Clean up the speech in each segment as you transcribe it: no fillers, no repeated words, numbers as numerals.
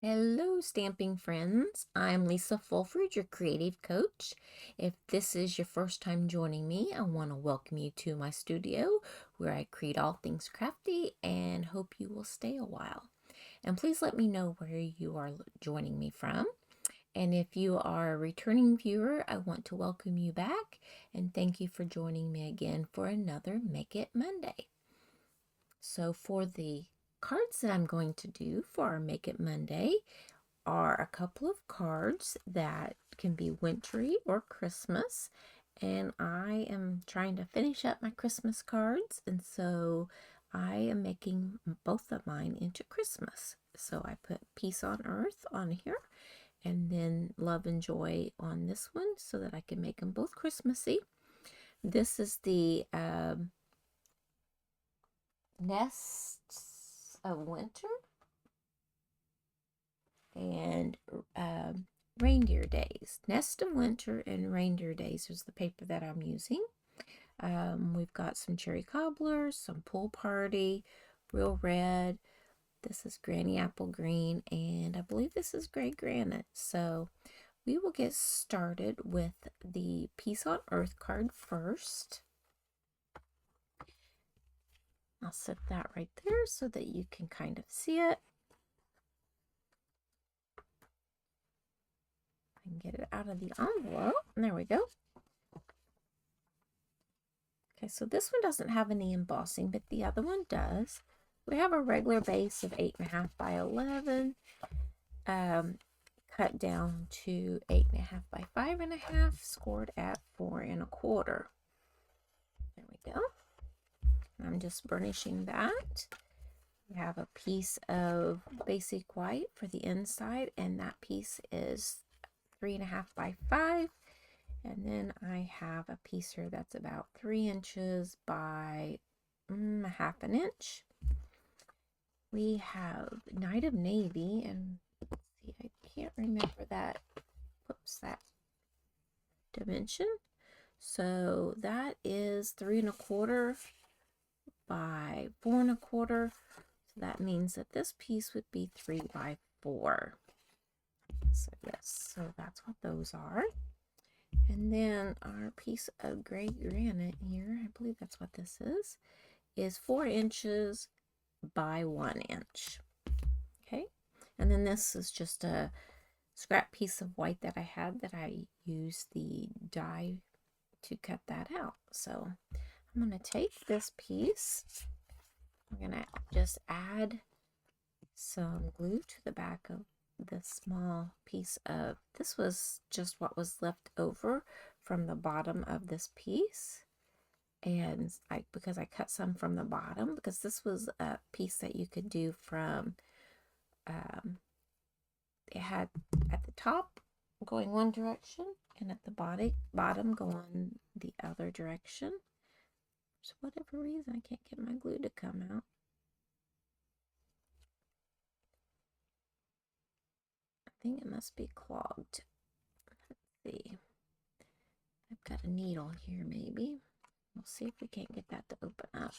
Hello, stamping friends. I'm Lisa Fulford, your creative coach. If this is your first time joining me, I want to welcome you to my studio where I create all things crafty and hope you will stay a while. And please let me know where you are joining me from. And if you are a returning viewer, I want to welcome you back and thank you for joining me again for another Make It Monday. So for the cards that I'm going to do for our Make It Monday are a couple of cards that can be wintry or Christmas, and I am trying to finish up my Christmas cards, and so I am making both of mine into Christmas. So I put Peace on Earth on here and then Love and Joy on this one so that I can make them both Christmassy. This is the Nests of Winter and Reindeer Days. Nest of Winter and Reindeer Days is the paper that I'm using. We've got some cherry cobblers, some pool party, real red. This is granny apple green, and I believe this is gray granite. So we will get started with the Peace on Earth card first. I'll set that right there so that you can kind of see it. I can get it out of the envelope. There we go. Okay, so this one doesn't have any embossing, but the other one does. We have a regular base of 8.5 by 11, cut down to 8.5 by 5.5, scored at 4.25. There we go. I'm just burnishing that. We have a piece of basic white for the inside, and that piece is 3.5 by 5. And then I have a piece here that's about 3 inches by 1/2 an inch. We have Night of Navy, and let's see, I can't remember that. Whoops, that dimension. So that is 3.25 by 4.25. So that means that this piece would be 3 by 4. So yes, so that's what those are. And then our piece of gray granite here, I believe that's what this is 4 inches by 1 inch. Okay, and then this is just a scrap piece of white that I had that I used the die to cut that out. So I'm going to take this piece, I'm going to just add some glue to the back of this small piece of, this was just what was left over from the bottom of this piece, and because I cut some from the bottom, because this was a piece that you could do from it had at the top going one direction and at the bottom going the other direction. For whatever reason I can't get my glue to come out. I think it must be clogged. Let's see. I've got a needle here, maybe. We'll see if we can't get that to open up.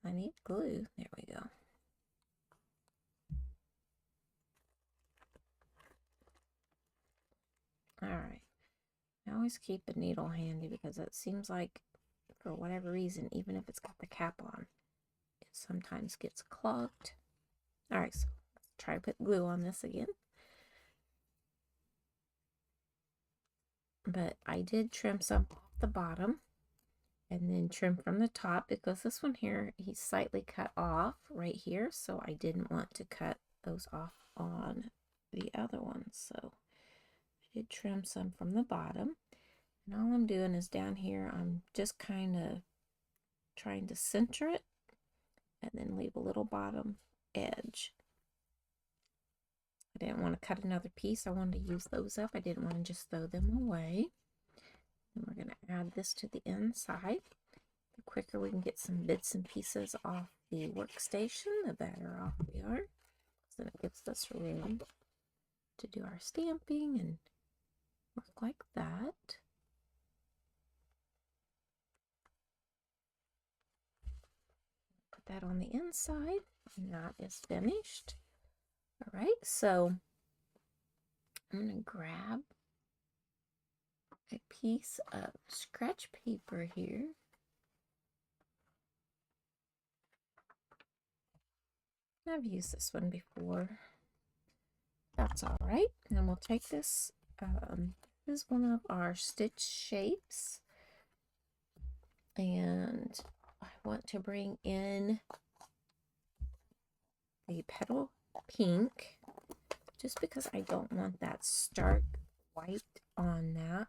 I need glue. There we go. Alright. I always keep a needle handy because it seems like, for whatever reason, even if it's got the cap on, it sometimes gets clogged. Alright, so let's try to put glue on this again. But I did trim some off the bottom and then trim from the top, because this one here, he's slightly cut off right here, so I didn't want to cut those off on the other ones. So I did trim some from the bottom, and all I'm doing is down here, I'm just kind of trying to center it and then leave a little bottom edge. I didn't want to cut another piece. I wanted to use those up. I didn't want to just throw them away. And we're going to add this to the inside. The quicker we can get some bits and pieces off the workstation, the better off we are. So then it gives us room to do our stamping and work like that. Put that on the inside. And that is finished. All right, so I'm going to grab a piece of scratch paper here. I've used this one before. That's all right. And we'll take this. This is one of our stitch shapes. And I want to bring in the petal pink, just because I don't want that stark white on that.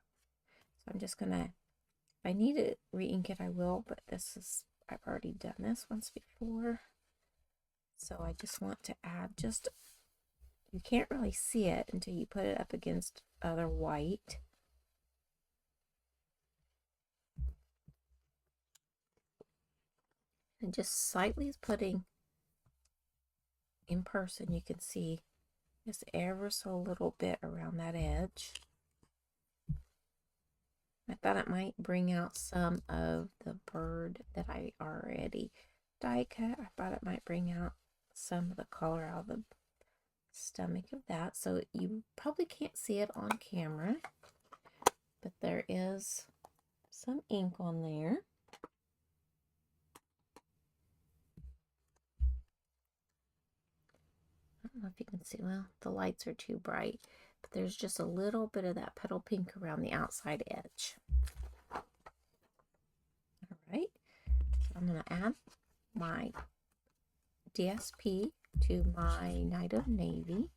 So I'm just gonna, if I need to re-ink it, I will, but I've already done this once before. So I just want to add you can't really see it until you put it up against other white. And just slightly putting in person, you can see just ever so little bit around that edge. I thought it might bring out some of the bird that I already die cut. I thought it might bring out some of the color out of the stomach of that. So you probably can't see it on camera, but there is some ink on there. I don't know if you can see, well, the lights are too bright, but there's just a little bit of that petal pink around the outside edge. All right, so I'm going to add my DSP to my Night of Navy.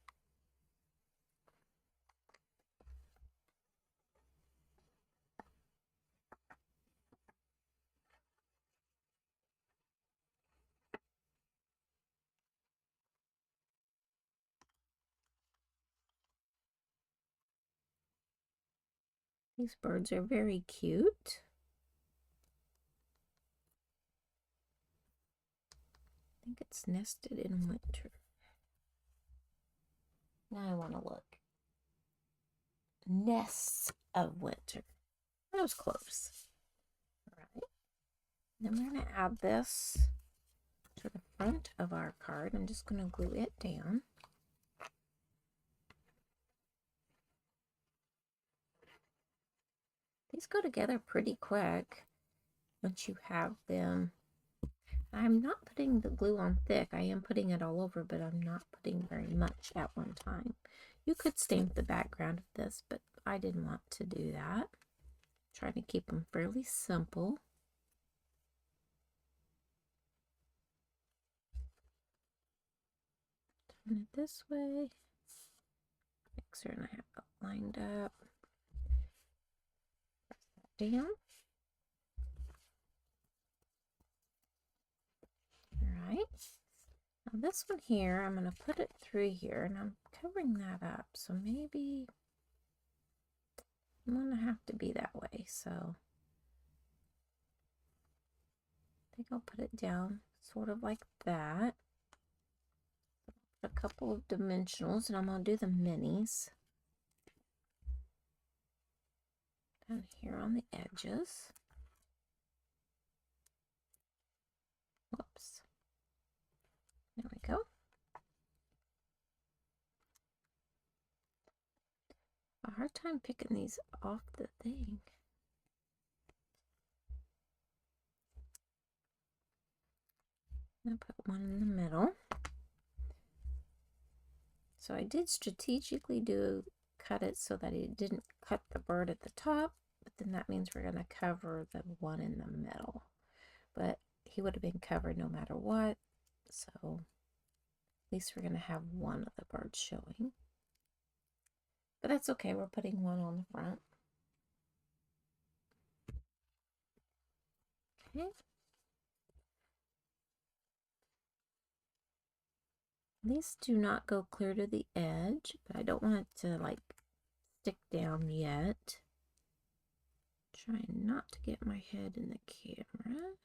These birds are very cute. I think it's nested in winter. Now I want to look. Nests of winter. That was close. All right. Then we're going to add this to the front of our card. I'm just going to glue it down. These go together pretty quick once you have them. I'm not putting the glue on thick. I am putting it all over, but I'm not putting very much at one time. You could stamp the background of this, but I didn't want to do that. Trying to keep them fairly simple. Turn it this way. Make certain I have it lined up. Press that down. Alright. Now this one here, I'm going to put it through here, and I'm covering that up. So maybe I'm going to have to be that way. So I think I'll put it down sort of like that. A couple of dimensionals, and I'm going to do the minis down here on the edges. Whoops. There we go. A hard time picking these off the thing. I'm going to put one in the middle. So I did strategically cut it so that it didn't cut the bird at the top, but then that means we're going to cover the one in the middle. But he would have been covered no matter what, so at least we're going to have one of the birds showing. But that's okay, we're putting one on the front. Okay. These do not go clear to the edge, but I don't want it to like stick down yet. Trying not to get my head in the camera.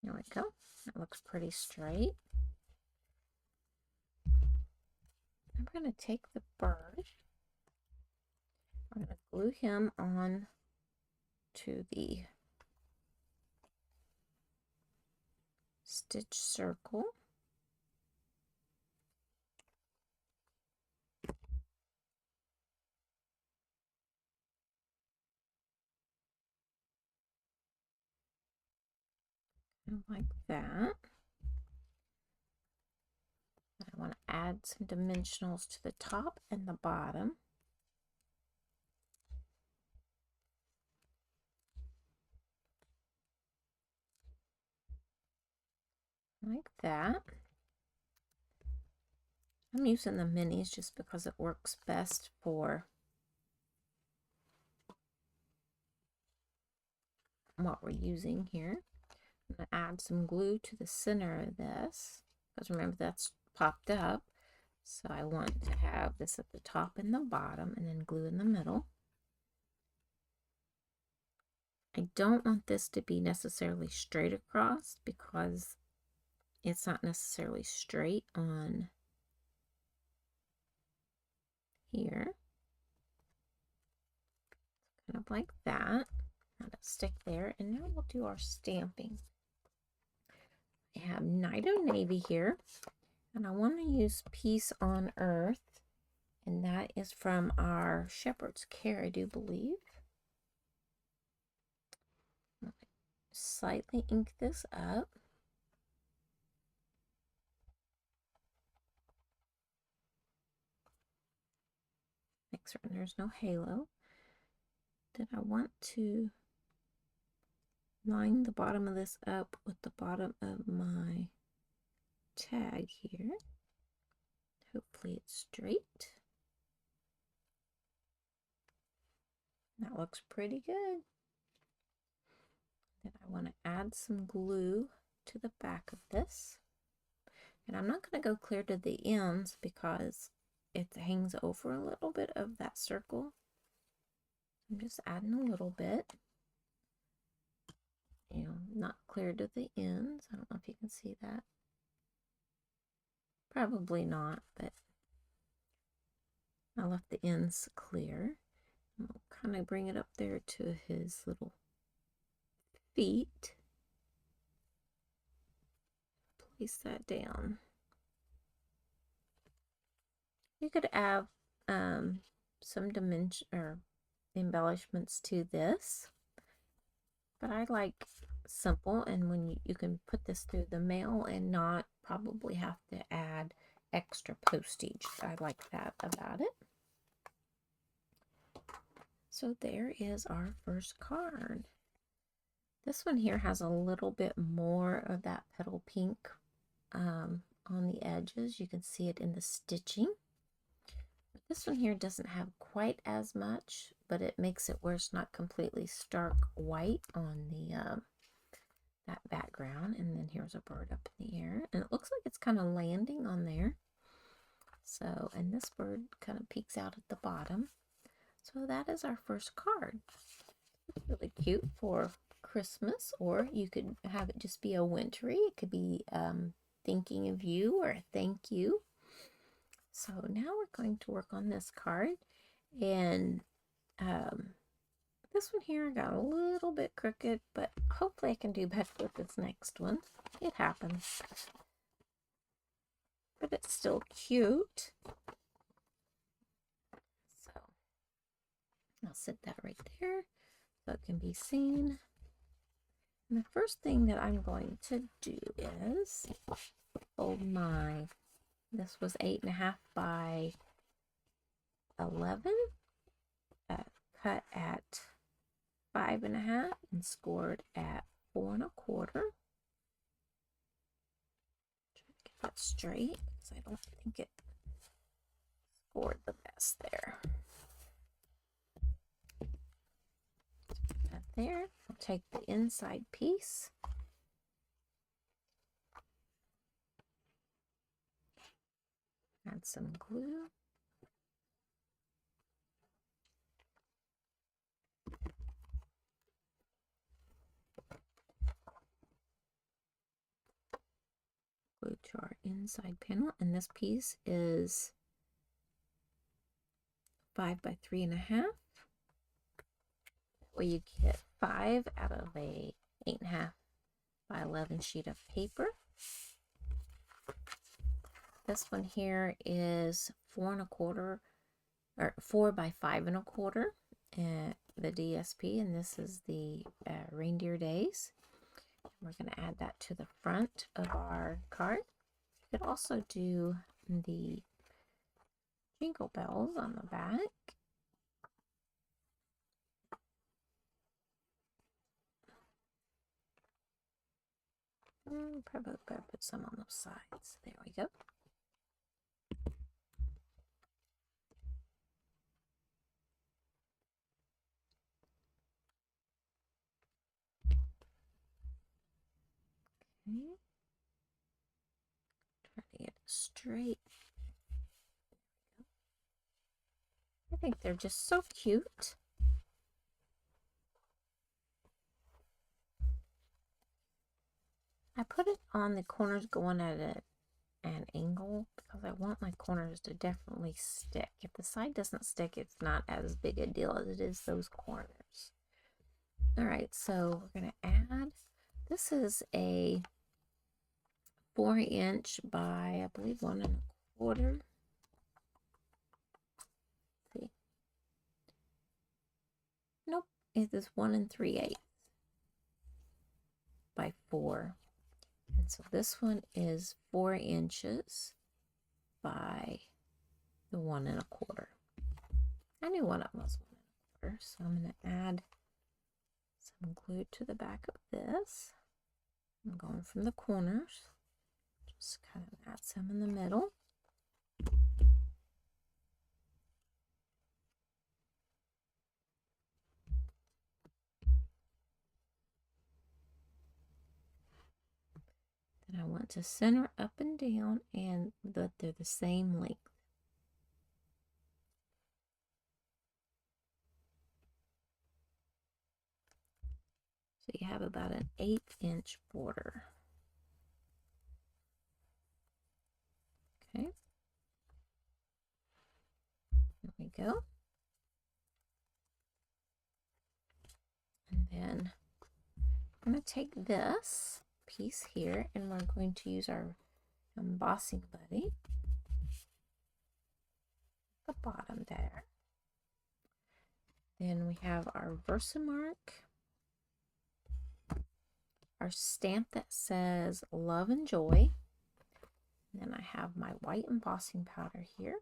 There we go. That looks pretty straight. I'm going to take the bird. I'm going to glue him on to the stitch circle. And like that. I want to add some dimensionals to the top and the bottom. Like that. I'm using the minis just because it works best for what we're using here. I'm going to add some glue to the center of this, because remember that's popped up. So I want to have this at the top and the bottom, and then glue in the middle. I don't want this to be necessarily straight across because it's not necessarily straight on here. Kind of like that. Let it stick there, and now we'll do our stamping. I have Nido Navy here, and I want to use Peace on Earth, and that is from our Shepherd's Care, I do believe. Slightly ink this up. Make certain there's no halo. Then I want to line the bottom of this up with the bottom of my tag here. Hopefully it's straight. That looks pretty good. Then I want to add some glue to the back of this. And I'm not going to go clear to the ends because it hangs over a little bit of that circle. I'm just adding a little bit. You know, not clear to the ends. I don't know if you can see that. Probably not, but I left the ends clear. I'll kind of bring it up there to his little feet. Place that down. You could add some dimension or embellishments to this, but I like simple, and when you can put this through the mail and not probably have to add extra postage. I like that about it. So there is our first card. This one here has a little bit more of that petal pink on the edges. You can see it in the stitching. But this one here doesn't have quite as much, but it makes it where it's not completely stark white on the that background. And then here's a bird up in the air, and it looks like it's kind of landing on there. So, and this bird kind of peeks out at the bottom. So that is our first card. It's really cute for Christmas, or you could have it just be a wintry. It could be thinking of you or thank you. So now we're going to work on this card, and this one here got a little bit crooked, but hopefully I can do better with this next one. It happens, but it's still cute. So I'll set that right there so it can be seen. And the first thing that I'm going to do is fold my, this was 8.5 by 11, cut at 5.5 and scored at 4 1/4. Try to get that straight because I don't think it scored the best there. Put that there. I'll take the inside piece. Add some glue. Glue to our inside panel, and this piece is 5 by 3.5. Well, you get 5 out of a 8.5 by 11 sheet of paper. This one here is 4 by 5.25, the DSP, and this is the Reindeer Days. We're going to add that to the front of our card. You could also do the jingle bells on the back. Probably better put some on the sides. There we go. Okay. Try to get it straight. I think they're just so cute. I put it on the corners going at an angle because I want my corners to definitely stick. If the side doesn't stick, it's not as big a deal as it is those corners. All right, so we're going to add, this is a 4" by, I believe, 1.25. See, nope, it is 1 3/8 by 4. And so this one is 4 inches by the 1.25. I knew one of them was 1.25, so I'm going to add some glue to the back of this. I'm going from the corners. Just kind of add some in the middle. Then I want to center up and down and that they're the same length. So you have about an 8-inch border. Okay. There we go. And then I'm going to take this piece here and we're going to use our embossing buddy at the bottom there. Then we have our Versamark, our stamp that says love and joy. And then I have my white embossing powder here.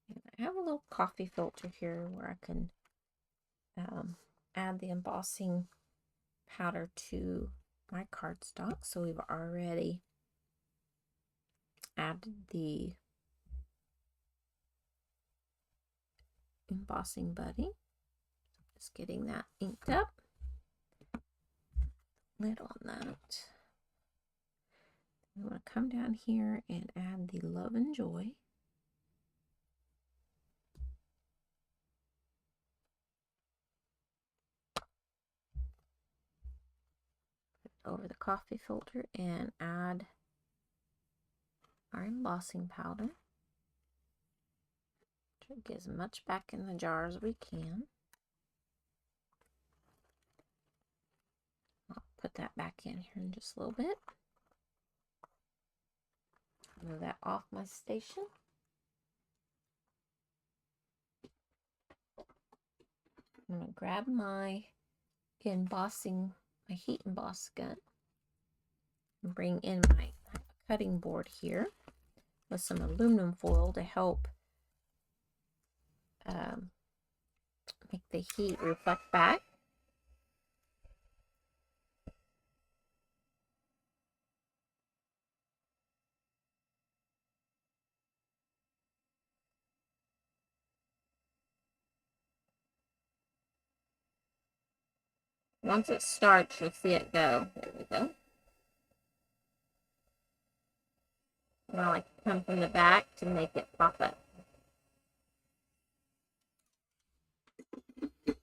And I have a little coffee filter here where I can add the embossing powder to my cardstock. So we've already added the embossing buddy. Just getting that inked up. Lid on that. We want to come down here and add the love and joy. Over the coffee filter and add our embossing powder. Try to get as much back in the jar as we can. I'll put that back in here in just a little bit. Move that off my station. I'm going to grab my embossing, my heat emboss gun, and bring in my cutting board here with some aluminum foil to help make the heat reflect back. Once it starts, you'll see it go. There we go. And I like to come from the back to make it pop up. And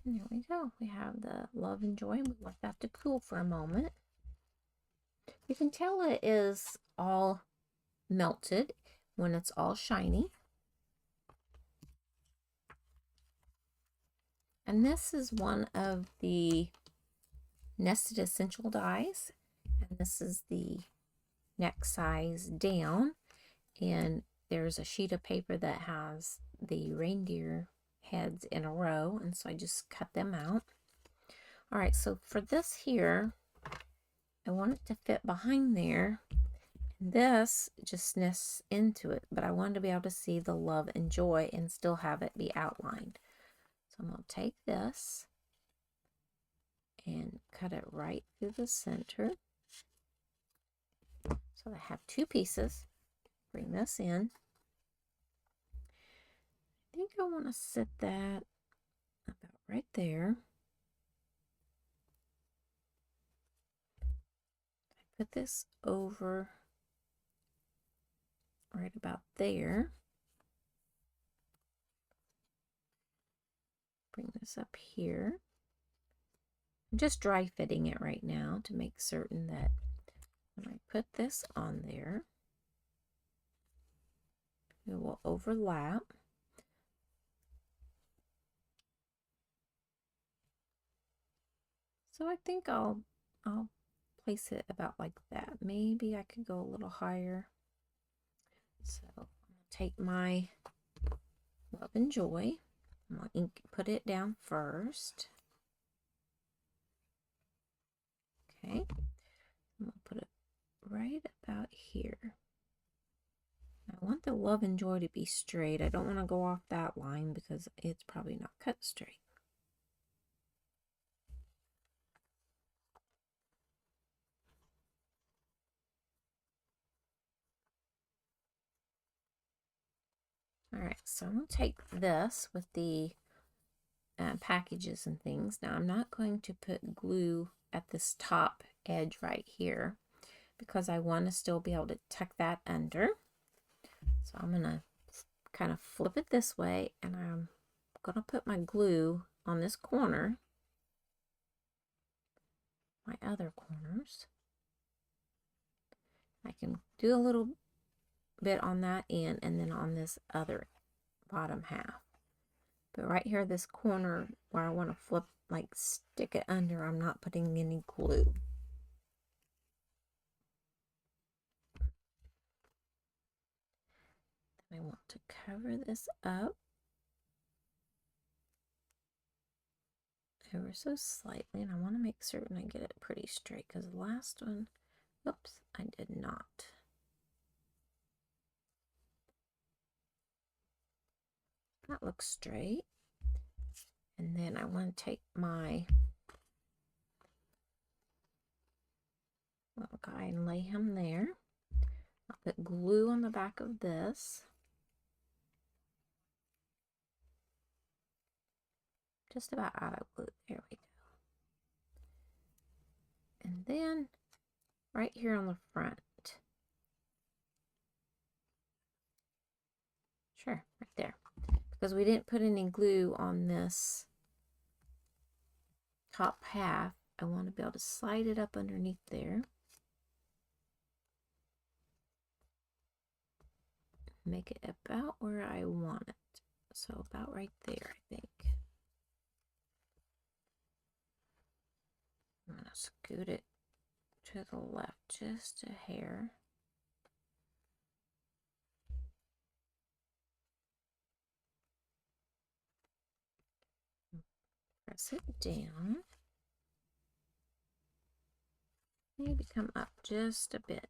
there we go. We have the love and joy, and we want that to cool for a moment. You can tell it is all melted when it's all shiny. And this is one of the nested essential dies. And this is the next size down. And there's a sheet of paper that has the reindeer heads in a row. And so I just cut them out. All right, so for this here, I want it to fit behind there. This just nests into it, but I wanted to be able to see the love and joy and still have it be outlined. So I'm going to take this and cut it right through the center. So I have two pieces. Bring this in. I think I want to set that about right there. I put this over right about there. Bring this up here. I'm just dry fitting it right now to make certain that when I put this on there, it will overlap. So I think I'll place it about like that. Maybe I could go a little higher. So I'm going to take my love and joy. I'm going to put it down first. Okay. I'm going to put it right about here. I want the love and joy to be straight. I don't want to go off that line because it's probably not cut straight. All right, so I'm going to take this with the packages and things. Now, I'm not going to put glue at this top edge right here because I want to still be able to tuck that under. So I'm going to kind of flip it this way, and I'm going to put my glue on this corner, my other corners. I can do a little bit on that end and then on this other bottom half. But right here, this corner where I want to flip, like stick it under, I'm not putting any glue. I want to cover this up ever so slightly, and I want to make certain I get it pretty straight because the last one, oops, I did not. That looks straight. And then I want to take my little guy and lay him there. I'll put glue on the back of this. Just about out of glue. There we go. And then right here on the front. Sure, right there. Because we didn't put any glue on this top half, I want to be able to slide it up underneath there. Make it about where I want it. So about right there, I think. I'm going to scoot it to the left just a hair. Press it down. Maybe come up just a bit.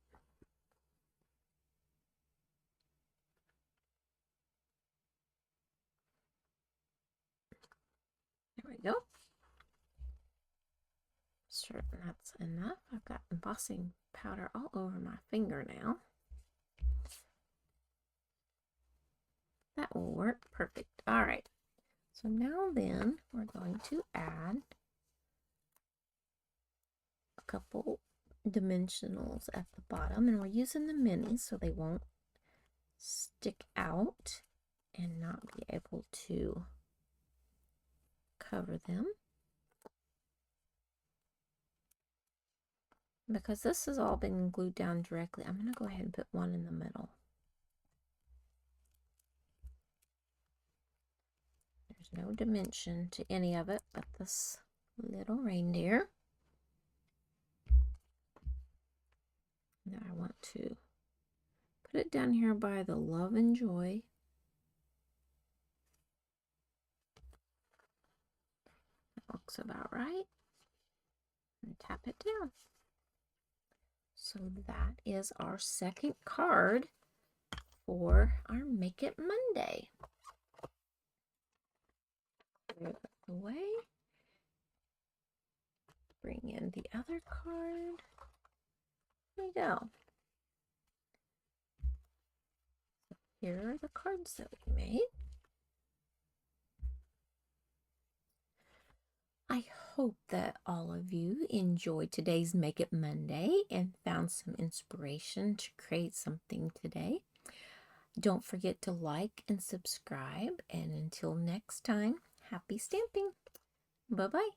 There we go. Sure, that's enough. I've got embossing powder all over my finger now. That will work perfect. All right. So now then, we're going to add a couple dimensionals at the bottom, and we're using the minis so they won't stick out and not be able to cover them. Because this has all been glued down directly, I'm going to go ahead and put one in the middle. There's no dimension to any of it but this little reindeer. Now I want to put it down here by the love and joy. That looks about right. And tap it down. So that is our second card for our Make It Monday. Move it away. Bring in the other card. There we go. Here are the cards that we made. I hope that all of you enjoyed today's Make It Monday and found some inspiration to create something today. Don't forget to like and subscribe, and until next time, happy stamping. Bye-bye.